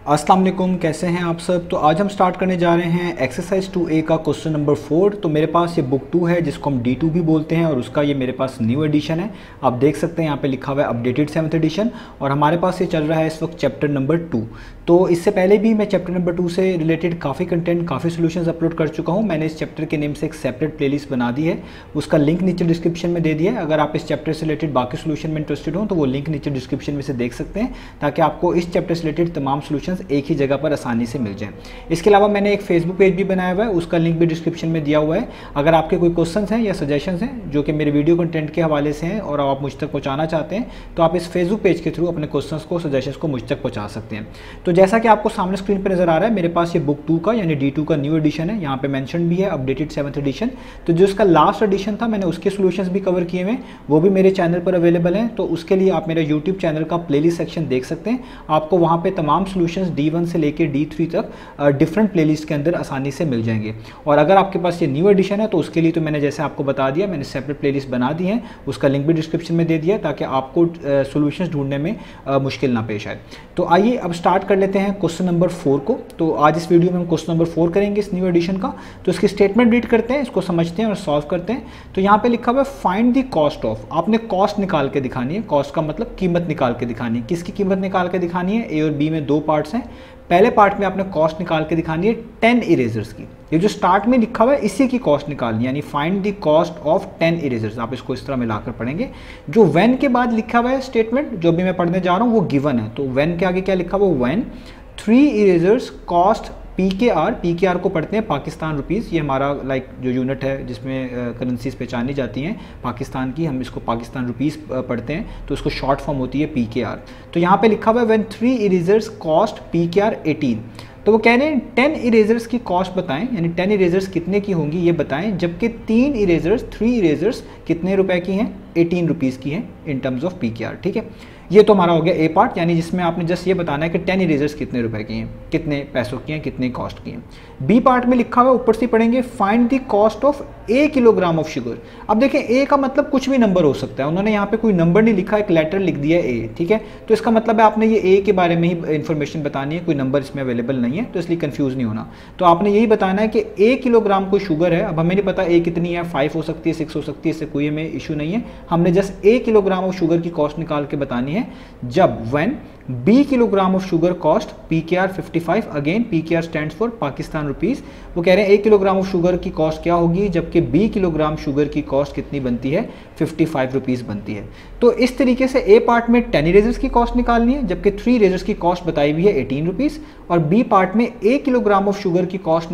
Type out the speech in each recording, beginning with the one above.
अस्सलाम वालेकुम, कैसे हैं आप सब। तो आज हम स्टार्ट करने जा रहे हैं एक्सरसाइज 2A का क्वेश्चन नंबर 4। तो मेरे पास ये बुक 2 है जिसको हम D2 भी बोलते हैं और उसका ये मेरे पास न्यू एडिशन है। आप देख सकते हैं यहाँ पे लिखा हुआ है अपडेटेड 7th एडिशन और हमारे पास ये चल रहा है इस वक्त चैप्टर नंबर 2। तो इससे पहले भी मैं चैप्टर नंबर 2 से रिलेटेड काफ़ी कंटेंट काफ़ी सोल्यूशंस अपलोड कर चुका हूँ। मैंने इस चैप्टर के नेम से एक सेपरेट प्लेलिस्ट बना दी है, उसका लिंक नीचे डिस्क्रिप्शन में दे दिया है। अगर आप इस चैप्टर से रिलेटेड बाकी सोल्यूशन में इंटरेस्टेड हो तो वो लिंक नीचे डिस्क्रिप्शन में से देख सकते हैं, ताकि आपको इस चैप्टर से रिलेटेड तमाम सोल्यूशंस एक ही जगह पर आसानी से मिल जाए। इसके अलावा मैंने एक फेसबुक पेज भी बनाया हुआ है, उसका लिंक भी डिस्क्रिप्शन में दिया हुआ है। अगर आपके कोई क्वेश्चंस हैं या सजेशंस हैं जो कि मेरे वीडियो कंटेंट के हवाले से हैं और आप मुझ तक पहुंचाना चाहते हैं, तो आप इस फेसबुक पेज के थ्रू अपने क्वेश्चंस को, सजेशंस को मुझ तक पहुंचा सकते हैं। तो जैसा कि आपको सामने स्क्रीन पर नजर आ रहा है, मेरे पास ये बुक 2 का यानी D2 का न्यू एडिशन है। यहाँ पे मेंशन भी है अपडेटेड 7th एडिशन। तो जो इसका लास्ट एडिशन था मैंने उसके सोल्यूशंस भी कवर किए हुए, वो भी मेरे चैनल पर अवेलेबल हैं। तो उसके लिए आप मेरा यूट्यूब चैनल का प्लेलिस्ट सेक्शन देख सकते हैं। आपको वहाँ पे तमाम सोल्यूशंस D1 से लेकर D3 तक डिफरेंट प्लेलिस्ट के अंदर आसानी से मिल जाएंगे। और अगर आपके पास ये न्यू एडिशन है तो उसके लिए तो मैंने जैसे आपको बता दिया, मैंने सेपरेट प्लेलिस्ट बना दी है, उसका लिंक भी डिस्क्रिप्शन में दे दिया ताकि आपको सोल्यूशंस ढूंढने में मुश्किल ना पेश आए। तो आइए अब स्टार्ट कर लेते हैं क्वेश्चन नंबर 4 को। तो आज इस वीडियो में हम क्वेश्चन नंबर 4 करेंगे इस न्यू एडिशन का। तो इसकी स्टेटमेंट रीड करते हैं, इसको समझते हैं और सॉल्व करते हैं। तो यहाँ पे लिखा हुआ है फाइंड द कॉस्ट ऑफ, आपने कॉस्ट निकाल के दिखानी है। कॉस्ट का मतलब कीमत निकाल के दिखानी है। किसकी कीमत निकाल के दिखानी है? ए और बी में दो पार्ट्स हैं। पहले पार्ट में आपने कॉस्ट निकाल के दिखानी है 10 इरेजर्स की। ये जो स्टार्ट में लिखा हुआ है इसी की कॉस्ट निकालनी है, यानी find the cost of 10 erasers. आप इसको इस तरह मिलाकर पढ़ेंगे। जो व्हेन के बाद लिखा हुआ है स्टेटमेंट, जो भी मैं पढ़ने जा रहा हूँ वो गिवन है। तो व्हेन के आगे क्या लिखा हुआ है? व्हेन 3 इरेजर्स कॉस्ट PKR को पढ़ते हैं पाकिस्तान रुपीज़। ये हमारा जो यूनिट है जिसमें करेंसीज पहचानी जाती हैं पाकिस्तान की, हम इसको पाकिस्तान रुपीज़ पढ़ते हैं, तो उसको शॉर्ट फॉर्म होती है PKR। तो यहाँ पे लिखा हुआ है व्हेन 3 इरेजर्स कॉस्ट PKR 18। तो वो कह रहे हैं 10 इरेजर्स की कॉस्ट बताएं, यानी 10 इरेजर्स कितने की होंगी ये बताएं, जबकि 3 इरेजर्स कितने रुपए की हैं? 18 रुपीज़ की हैं इन टर्म्स ऑफ PKR। ठीक है, ये तो हमारा हो गया ए पार्ट, यानी जिसमें आपने जस्ट ये बताना है कि 10 इरेजर्स कितने रुपए की हैं, कितने पैसों की हैं, कितने कॉस्ट की हैं। बी पार्ट में लिखा हुआ है, ऊपर से पढ़ेंगे find the cost of 1 kilogram of sugar. अब देखें ए का मतलब कुछ भी नंबर हो सकता है, उन्होंने यहाँ पे कोई नंबर नहीं लिखा, एक लेटर लिख दिया ए। ठीक है, तो इसका मतलब है आपने ये ए के बारे में ही इंफॉर्मेशन बतानी है, कोई नंबर इसमें अवेलेबल नहीं है, तो इसलिए कंफ्यूज नहीं होना। तो आपने यही बताना है कि 1 किलोग्राम कोई शुगर है। अब हमें नहीं पता ए कितनी है, 5 हो सकती है, 6 हो सकती है, इससे कोई हमें इशू नहीं है। हमने जस्ट 1 किलोग्राम ऑफ शुगर की कॉस्ट निकाल के बतानी है। जब when B kilogram of sugar cost PKR 55, again PKR stands for Pakistan rupees. वो कह रहे हैं 1 किलोग्राम ऑफ शुगर की कॉस्ट क्या होगी, जबकि B किलोग्राम शुगर की कॉस्ट कितनी बनती है? 55 रुपीज़ बनती है। तो इस तरीके से ए पार्ट में 10 इरेजर्स की कॉस्ट निकालनी है, जबकि 3 इरेजर्स की कॉस्ट बताई हुई है 18 रुपीज़, और बी पार्ट में 1 किलोग्राम ऑफ शुगर की कॉस्ट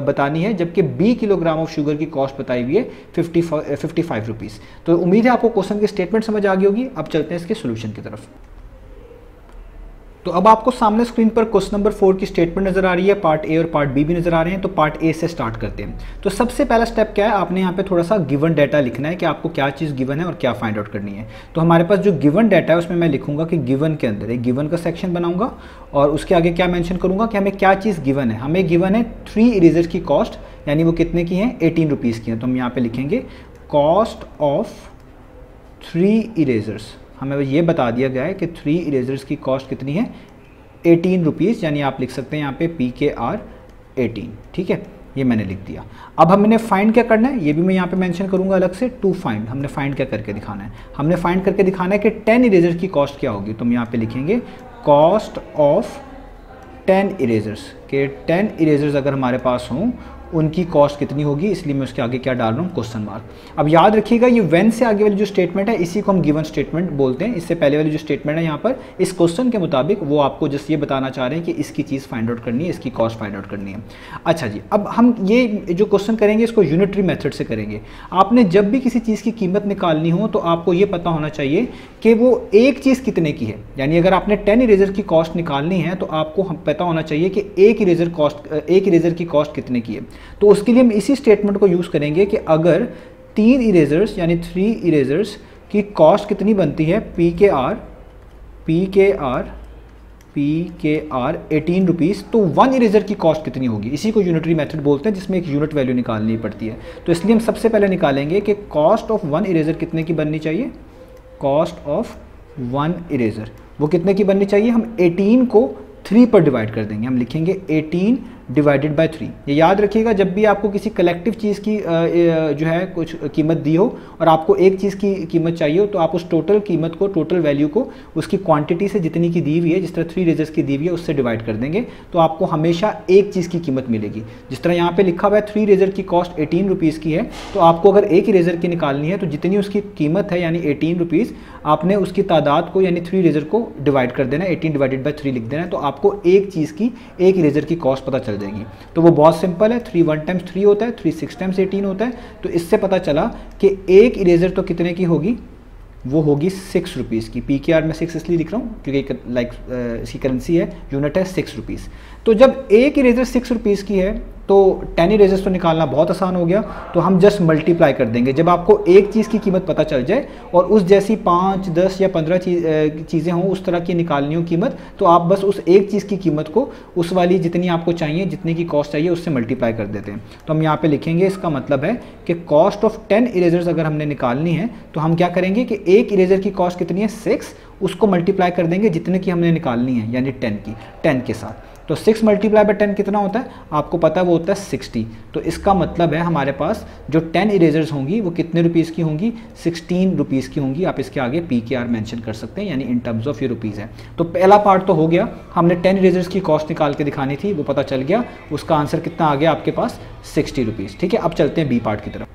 बतानी है, जबकि B किलोग्राम ऑफ शुगर की कॉस्ट बताई हुई है 55 रुपीज़। तो उम्मीद है आपको क्वेश्चन की स्टेटमेंट समझ आ गई होगी। अब चलते हैं इसके सोल्यूशन की तरफ। तो अब आपको सामने स्क्रीन पर क्वेश्चन नंबर 4 की स्टेटमेंट नजर आ रही है, पार्ट ए और पार्ट बी भी नजर आ रहे हैं। तो पार्ट ए से स्टार्ट करते हैं। तो सबसे पहला स्टेप क्या है, आपने यहाँ पे थोड़ा सा गिवन डाटा लिखना है कि आपको क्या चीज़ गिवन है और क्या फाइंड आउट करनी है। तो हमारे पास जो गिवन डाटा है उसमें मैं लिखूंगा कि गिवन के अंदर एक गिवन का सेक्शन बनाऊंगा और उसके आगे क्या मेंशन करूंगा कि हमें क्या चीज़ गिवन है। हमें गिवन है 3 इरेजर्स की कॉस्ट, यानी वो कितने की हैं? 18 रुपीज़ की हैं। तो हम यहाँ पे लिखेंगे कॉस्ट ऑफ 3 इरेजर्स। हमें ये बता दिया गया है कि 3 इरेजर्स की कॉस्ट कितनी है? 18 रुपीज़, यानी आप लिख सकते हैं यहाँ पे PKR 18। ठीक है, ये मैंने लिख दिया। अब हमने फाइंड क्या करना है, ये भी मैं यहाँ पे मेंशन करूँगा अलग से, टू फाइंड। हमने फाइंड क्या करके दिखाना है? हमने फाइंड करके दिखाना है कि 10 इरेजर की कॉस्ट क्या होगी। तो हम यहाँ पे लिखेंगे कॉस्ट ऑफ 10 इरेजर्स, के 10 इरेजर्स अगर हमारे पास हों उनकी कॉस्ट कितनी होगी, इसलिए मैं उसके आगे क्या डाल रहा हूँ? Question mark. अब याद रखिएगा ये व्हेन से आगे वाली जो स्टेटमेंट है इसी को हम गिवन स्टेटमेंट बोलते हैं। इससे पहले वाली जो स्टेटमेंट है यहाँ पर इस क्वेश्चन के मुताबिक वो आपको जस्ट ये बताना चाह रहे हैं कि इसकी चीज़ फाइंड आउट करनी है, इसकी कॉस्ट फाइंड आउट करनी है। अच्छा जी, अब हम ये जो क्वेश्चन करेंगे इसको यूनिटरी मेथड से करेंगे। आपने जब भी किसी चीज़ की कीमत निकालनी हो तो आपको ये पता होना चाहिए कि वो एक चीज़ कितने की है। यानी अगर आपने 10 इरेजर की कॉस्ट निकालनी है तो आपको पता होना चाहिए कि एक इरेजर की कॉस्ट कितने की है। तो उसके लिए हम इसी स्टेटमेंट को यूज़ करेंगे कि अगर 3 इरेजर्स यानी 3 इरेजर्स की कॉस्ट कितनी बनती है? PKR 18 रुपीज़, तो 1 इरेजर की कॉस्ट कितनी होगी? इसी को यूनिटरी मेथड बोलते हैं, जिसमें एक यूनिट वैल्यू निकालनी पड़ती है। तो इसलिए हम सबसे पहले निकालेंगे कि कॉस्ट ऑफ 1 इरेजर कितने की बननी चाहिए? कॉस्ट ऑफ 1 इरेजर वो कितने की बननी चाहिए? हम 18 को 3 पर डिवाइड कर देंगे। हम लिखेंगे 18 डिवाइडेड बाय 3। ये याद रखिएगा, जब भी आपको किसी कलेक्टिव चीज़ की जो है कुछ कीमत दी हो और आपको एक चीज़ की कीमत चाहिए हो, तो आप उस टोटल कीमत को, टोटल वैल्यू को उसकी क्वांटिटी से जितनी की दी हुई है, जिस तरह 3 इरेजर्स की दी हुई है उससे डिवाइड कर देंगे, तो आपको हमेशा एक चीज़ की कीमत मिलेगी। जिस तरह यहाँ पे लिखा हुआ है 3 इरेजर की कॉस्ट 18 रुपीज़ की है, तो आपको अगर एक इरेजर की निकालनी है तो जितनी उसकी कीमत है यानी 18 रुपीज़, आपने उसकी तादाद को यानी 3 इरेजर को डिवाइड कर देना, 18 डिवाइडेड बाय 3 लिख देना है, तो आपको एक चीज़ की, एक इरेजर की कॉस्ट पता चल जाएगी। तो वो बहुत सिंपल है, 3 1 टाइम्स 3 होता है, 3 6 टाइम्स 18 होता है। तो इससे पता चला कि एक इरेजर तो कितने की होगी, वो होगी 6 रुपीज़ की। PKR में 6 इसलिए लिख रहा हूँ क्योंकि इसकी करेंसी है, यूनिट है 6 रुपीज़। तो जब एक इरेजर 6 रुपीज़ की है तो 10 इरेजर्स तो निकालना बहुत आसान हो गया, तो हम जस्ट मल्टीप्लाई कर देंगे। जब आपको एक चीज़ की कीमत पता चल जाए और उस जैसी 5 10 या 15 चीज़ें हों उस तरह की निकालनी हो कीमत, तो आप बस उस एक चीज़ की कीमत को उस वाली जितनी आपको चाहिए, जितने की कॉस्ट चाहिए, उससे मल्टीप्लाई कर देते हैं। तो हम यहाँ पे लिखेंगे, इसका मतलब है कि कॉस्ट ऑफ 10 इरेजर्स अगर हमने निकालनी है तो हम क्या करेंगे कि एक इरेजर की कॉस्ट कितनी है 6, उसको मल्टीप्लाई कर देंगे जितने की हमने निकालनी है यानी 10 के साथ। तो 6 मल्टीप्लाई बाय 10 कितना होता है, आपको पता है वो होता है 60। तो इसका मतलब है हमारे पास जो 10 इरेजर्स होंगी वो कितने रुपीज़ की होंगी, 16 रुपीज़ की होंगी। आप इसके आगे PKR मेंशन कर सकते हैं, यानी इन टर्म्स ऑफ ये रुपीज़ है। तो पहला पार्ट तो हो गया, हमने 10 इरेजर्स की कॉस्ट निकाल के दिखानी थी, वो पता चल गया। उसका आंसर कितना आ गया आपके पास, 60 रुपीज़। ठीक है, अब चलते हैं बी पार्ट की तरफ।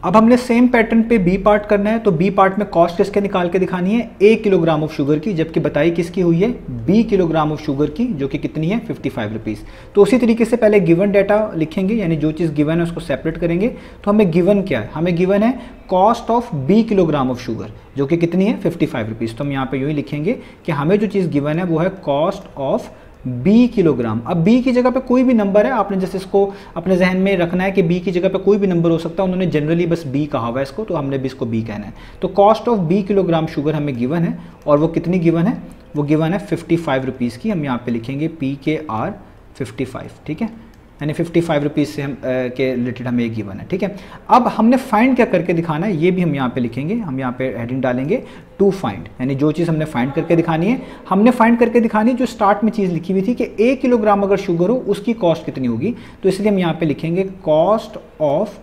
अब हमने सेम पैटर्न पे बी पार्ट करना है। तो बी पार्ट में कॉस्ट किसके निकाल के दिखानी है, 1 किलोग्राम ऑफ शुगर की, जबकि बताई किसकी हुई है, 20 किलोग्राम ऑफ शुगर की, जो कि कितनी है 55 रुपीज़। तो उसी तरीके से पहले गिवन डाटा लिखेंगे, यानी जो चीज़ गिवन है उसको सेपरेट करेंगे। तो हमें गिवन क्या है, हमें गिवन है cost of 20 kilogram of sugar, जो कि कितनी है 55 रुपीज़। तो हम यहाँ पे यूँ ही लिखेंगे कि हमें जो चीज़ गिवन है वो है कॉस्ट ऑफ 20 किलोग्राम। अब B की जगह पे कोई भी नंबर है, आपने जैसे इसको अपने जहन में रखना है कि B की जगह पे कोई भी नंबर हो सकता है, उन्होंने जनरली बस B कहा हुआ है इसको, तो हमने भी इसको B कहना है। तो कॉस्ट ऑफ 20 किलोग्राम शुगर हमें गिवन है, और वो कितनी गिवन है, वो गिवन है 55 रुपीज़ की। हम यहाँ पे लिखेंगे PKR 55, ठीक है, यानी 55 रुपीज़ से हम के रिलेटेड हमें एक गिवन है। ठीक है, अब हमने फाइंड क्या करके दिखाना है, ये भी हम यहाँ पे लिखेंगे। हम यहाँ पे हेडिंग डालेंगे टू फाइंड, यानी जो चीज़ हमने फाइंड करके दिखानी है, हमने फाइंड करके दिखानी है जो स्टार्ट में चीज़ लिखी हुई थी कि 1 किलोग्राम अगर शुगर हो उसकी कॉस्ट कितनी होगी। तो इसलिए हम यहाँ पे लिखेंगे कॉस्ट ऑफ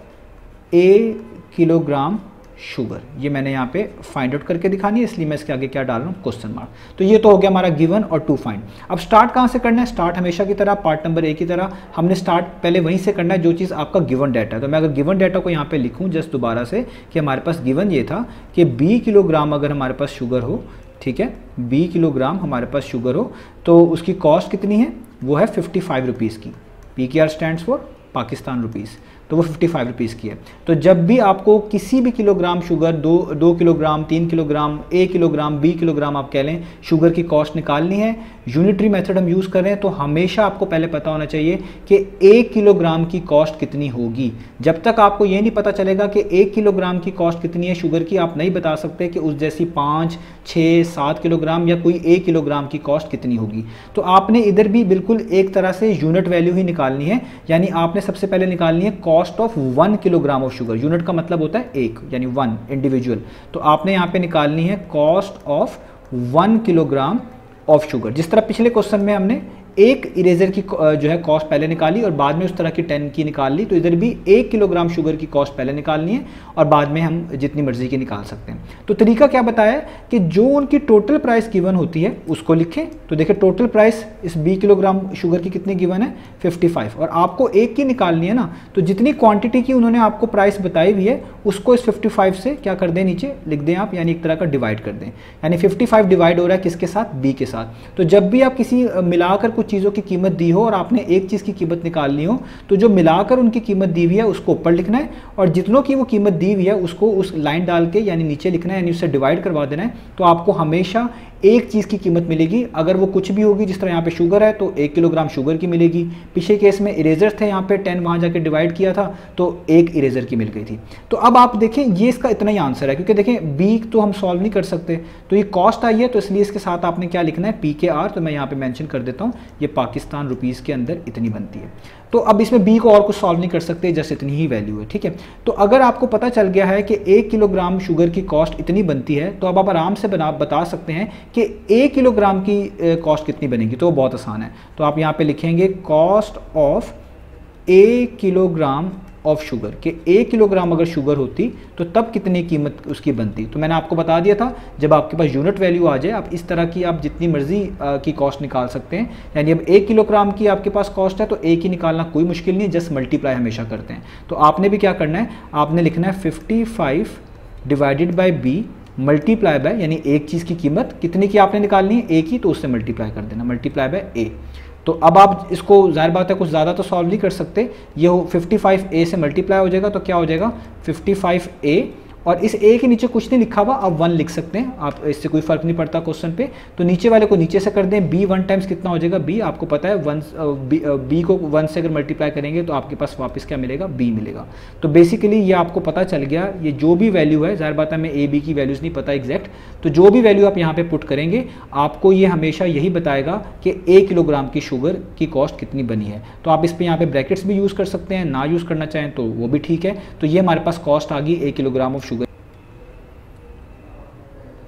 1 किलोग्राम शुगर। ये मैंने यहाँ पे फाइंड आउट करके दिखानी है, इसलिए मैं इसके आगे क्या डाल रहा हूँ, क्वेश्चन मार्क। तो ये तो हो गया हमारा गिवन और टू फाइंड। अब स्टार्ट कहाँ से करना है, स्टार्ट हमेशा की तरह पार्ट नंबर A की तरह हमने स्टार्ट पहले वहीं से करना है जो चीज़ आपका गिवन डाटा है। तो मैं अगर गिवन डाटा को यहाँ पे लिखूँ जस्ट दोबारा से कि हमारे पास गिवन ये था कि 20 किलोग्राम अगर हमारे पास शुगर हो, ठीक है, 20 किलोग्राम हमारे पास शुगर हो, तो उसकी कॉस्ट कितनी है, वो है 55 रुपीज़ की। PKR stands for Pakistan rupees, तो वो 55 रुपीज़ की है। तो जब भी आपको किसी भी kilogram sugar, 2 kilogram, 3 kilogram, 1 kilogram, 20 kilogram आप कह लें, शुगर की कॉस्ट निकालनी है, यूनिटरी मेथड हम यूज़ कर रहे हैं, तो हमेशा आपको पहले पता होना चाहिए कि 1 किलोग्राम की कॉस्ट कितनी होगी। जब तक आपको ये नहीं पता चलेगा कि 1 किलोग्राम की कॉस्ट कितनी है शुगर की, आप नहीं बता सकते कि उस जैसी 5, 6, 7 किलोग्राम या कोई 1 किलोग्राम की कॉस्ट कितनी होगी। तो आपने इधर भी बिल्कुल एक तरह से यूनिट वैल्यू ही निकालनी है, यानी आपने सबसे पहले निकालनी है cost of 1 kilogram of sugar. Unit का मतलब होता है एक, यानी 1 इंडिविजुअल। तो आपने यहाँ पे निकालनी है cost of 1 kilogram of sugar. जिस तरह पिछले क्वेश्चन में हमने एक इरेजर की जो है कॉस्ट पहले निकाली और बाद में उस तरह की 10 की निकाल ली, तो इधर भी 1 किलोग्राम शुगर की कॉस्ट पहले निकालनी है और बाद में हम जितनी मर्जी की निकाल सकते हैं। तो तरीका क्या बताया कि जो उनकी टोटल प्राइस गिवन होती है उसको लिखें। तो देखिए टोटल प्राइस इस 20 किलोग्राम शुगर की कितनी गिवन है, 55, और आपको एक की निकालनी है ना, तो जितनी क्वांटिटी की उन्होंने आपको प्राइस बताई हुई है उसको इस 55 से क्या कर दें, नीचे लिख दें आप, यानी एक तरह का डिवाइड कर दें। यानी 55 डिवाइड हो रहा है किसके साथ, B के साथ। तो जब भी आप किसी मिलाकर चीज़ों की कीमत दी हो और आपने एक चीज़ की कीमत निकालनी हो, तो जो मिलाकर उनकी कीमत दी हुई है उसको ऊपर लिखना है और जितनों की वो कीमत दी हुई है उसको उस लाइन डाल के यानी नीचे लिखना है, यानी उससे डिवाइड करवा देना है। तो आपको हमेशा एक चीज़ की कीमत मिलेगी। अगर वो कुछ भी होगी, जिस तरह यहाँ पे शुगर है तो 1 किलोग्राम शुगर की मिलेगी। पिछले केस में इरेजर थे, यहाँ पे 10 वहाँ जाके डिवाइड किया था तो एक इरेजर की मिल गई थी। तो अब आप देखें ये इसका इतना ही आंसर है, क्योंकि देखें बी तो हम सॉल्व नहीं कर सकते, तो ये कॉस्ट आई है तो इसलिए इसके साथ आपने क्या लिखना है, PKR। तो मैं यहाँ पे मेंशन कर देता हूँ ये पाकिस्तान रुपीज़ के अंदर इतनी बनती है। तो अब इसमें बी को और कुछ सॉल्व नहीं कर सकते, जस्ट इतनी ही वैल्यू है, ठीक है। तो अगर आपको पता चल गया है कि 1 किलोग्राम शुगर की कॉस्ट इतनी बनती है, तो अब आप आराम से बता सकते हैं कि 1 किलोग्राम की कॉस्ट कितनी बनेगी। तो वो बहुत आसान है। तो आप यहाँ पे लिखेंगे cost of 1 kilogram of sugar, कि 1 किलोग्राम अगर शुगर होती तो तब कितनी कीमत उसकी बनती। तो मैंने आपको बता दिया था, जब आपके पास यूनिट वैल्यू आ जाए आप इस तरह की आप जितनी मर्जी की कॉस्ट निकाल सकते हैं। यानी अब 1 किलोग्राम की आपके पास कॉस्ट है तो एक ही निकालना कोई मुश्किल नहीं है, जस्ट मल्टीप्लाई हमेशा करते हैं। तो आपने भी क्या करना है, आपने लिखना है 55 divided by B multiply by, यानी एक चीज़ की कीमत कितनी की आपने निकालनी है, एक ही, तो उससे मल्टीप्लाई कर देना, मल्टीप्लाई बाय ए। तो अब आप इसको जाहिर बात है कुछ ज़्यादा तो सॉल्व नहीं कर सकते, ये 55a से मल्टीप्लाई हो जाएगा तो क्या हो जाएगा 55a, और इस a के नीचे कुछ नहीं लिखा हुआ, आप 1 लिख सकते हैं, आप इससे कोई फ़र्क नहीं पड़ता क्वेश्चन पे। तो नीचे वाले को नीचे से कर दें, b 1 टाइम्स कितना हो जाएगा b, आपको पता है b को 1 से अगर मल्टीप्लाई करेंगे तो आपके पास वापस क्या मिलेगा, b मिलेगा। तो बेसिकली ये आपको पता चल गया, ये जो भी वैल्यू है, जाहिर बात है हमें a b की वैल्यूज़ नहीं पता एग्जैक्ट, तो जो भी वैल्यू आप यहाँ पे पुट करेंगे आपको ये हमेशा यही बताएगा कि 1 किलोग्राम की शुगर की कॉस्ट कितनी बनी है। तो आप इस पर यहाँ पे ब्रैकेट्स भी यूज़ कर सकते हैं, ना यूज़ करना चाहें तो वो भी ठीक है। तो ये हमारे पास कॉस्ट आ गई 1 किलोग्राम ऑफ शुगर।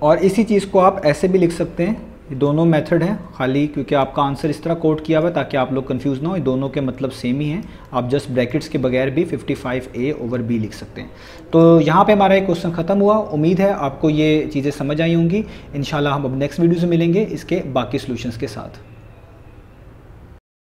और इसी चीज़ को आप ऐसे भी लिख सकते हैं, ये दोनों मेथड हैं, खाली क्योंकि आपका आंसर इस तरह कोड किया हुआ है ताकि आप लोग कंफ्यूज ना हो, ये दोनों के मतलब सेम ही हैं। आप जस्ट ब्रैकेट्स के बगैर भी 55a ओवर b लिख सकते हैं। तो यहाँ पे हमारा एक क्वेश्चन ख़त्म हुआ। उम्मीद है आपको ये चीज़ें समझ आई होंगी। इंशाल्लाह हम अब नेक्स्ट वीडियो से मिलेंगे इसके बाकी सॉल्यूशंस के साथ।